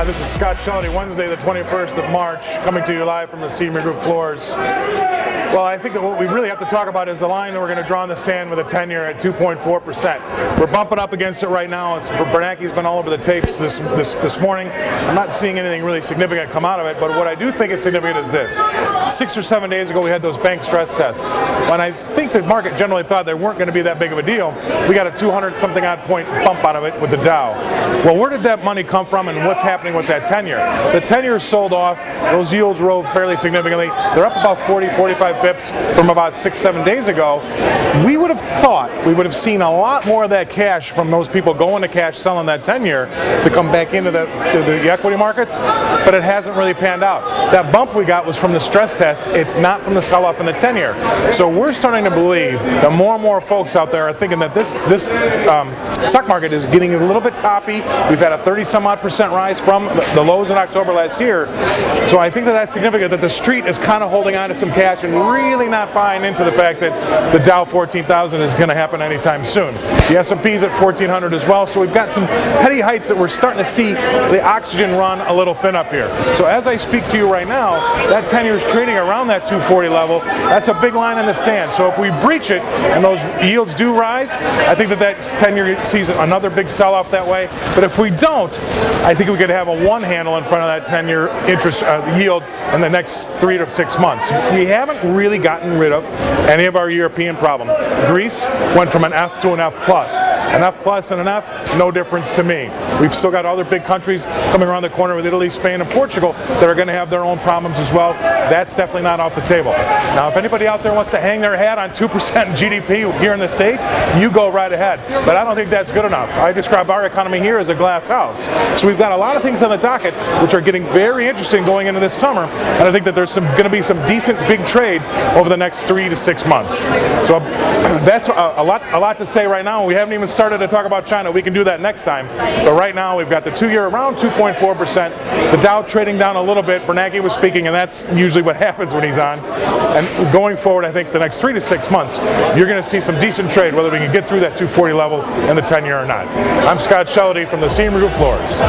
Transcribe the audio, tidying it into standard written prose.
Hi, this is Scott Shellady, Wednesday the 21st of March, coming to you live from the Senior Group floors. Well, I think that what we really have to talk about is the line that we're going to draw in the sand with a 10-year at 2.4%. We're bumping up against it right now. Bernanke's been all over the tapes this morning. I'm not seeing anything really significant come out of it, but what I do think is significant is this. 6 or 7 days ago, we had those bank stress tests. When I think the market generally thought they weren't going to be that big of a deal, we got a 200-something odd point bump out of it with the Dow. Well, where did that money come from, and what's happening with that 10-year? The 10-year sold off. Those yields rose fairly significantly. They're up about 40, 45 bips from about 6-7 days ago. We would have thought we would have seen a lot more of that cash from those people going to cash selling that 10-year to come back into the equity markets, but it hasn't really panned out. That bump we got was from the stress test. It's not from the sell-off in the 10-year. So we're starting to believe that more and more folks out there are thinking that this stock market is getting a little bit toppy. We've had a 30-some-odd% rise from the lows in October last year. So I think that that's significant, that the street is kind of holding on to some cash and really not buying into the fact that the Dow 14,000 is going to happen anytime soon. The S&P's at 1,400 as well, so we've got some heady heights that we're starting to see the oxygen run a little thin up here. So as I speak to you right now, that 10-year is trading around that 240 level. That's a big line in the sand. So if we breach it and those yields do rise, I think that 10-year sees another big sell-off that way. But if we don't, I think we could have a one handle in front of that 10-year interest yield in the next 3 to 6 months. We haven't really gotten rid of any of our European problem. Greece went from an F to an F plus. An F plus and an F, no difference to me. We've still got other big countries coming around the corner with Italy, Spain, and Portugal that are going to have their own problems as well. That's definitely not off the table. Now, if anybody out there wants to hang their hat on 2% GDP here in the States, you go right ahead. But I don't think that's good enough. I describe our economy here as a glass house. So we've got a lot of things on the docket which are getting very interesting going into this summer, and I think that there's going to be some decent big trade over the next 3 to 6 months. So that's a lot to say right now. We haven't even started to talk about China. We can do that next time. But right now we've got the 2-year around 2.4%. The Dow trading down a little bit. Bernanke was speaking, and that's usually what happens when he's on. And going forward, I think the next 3 to 6 months, you're going to see some decent trade, whether we can get through that 240 level in the 10-year or not. I'm Scott Shellady from the Senior Group floors.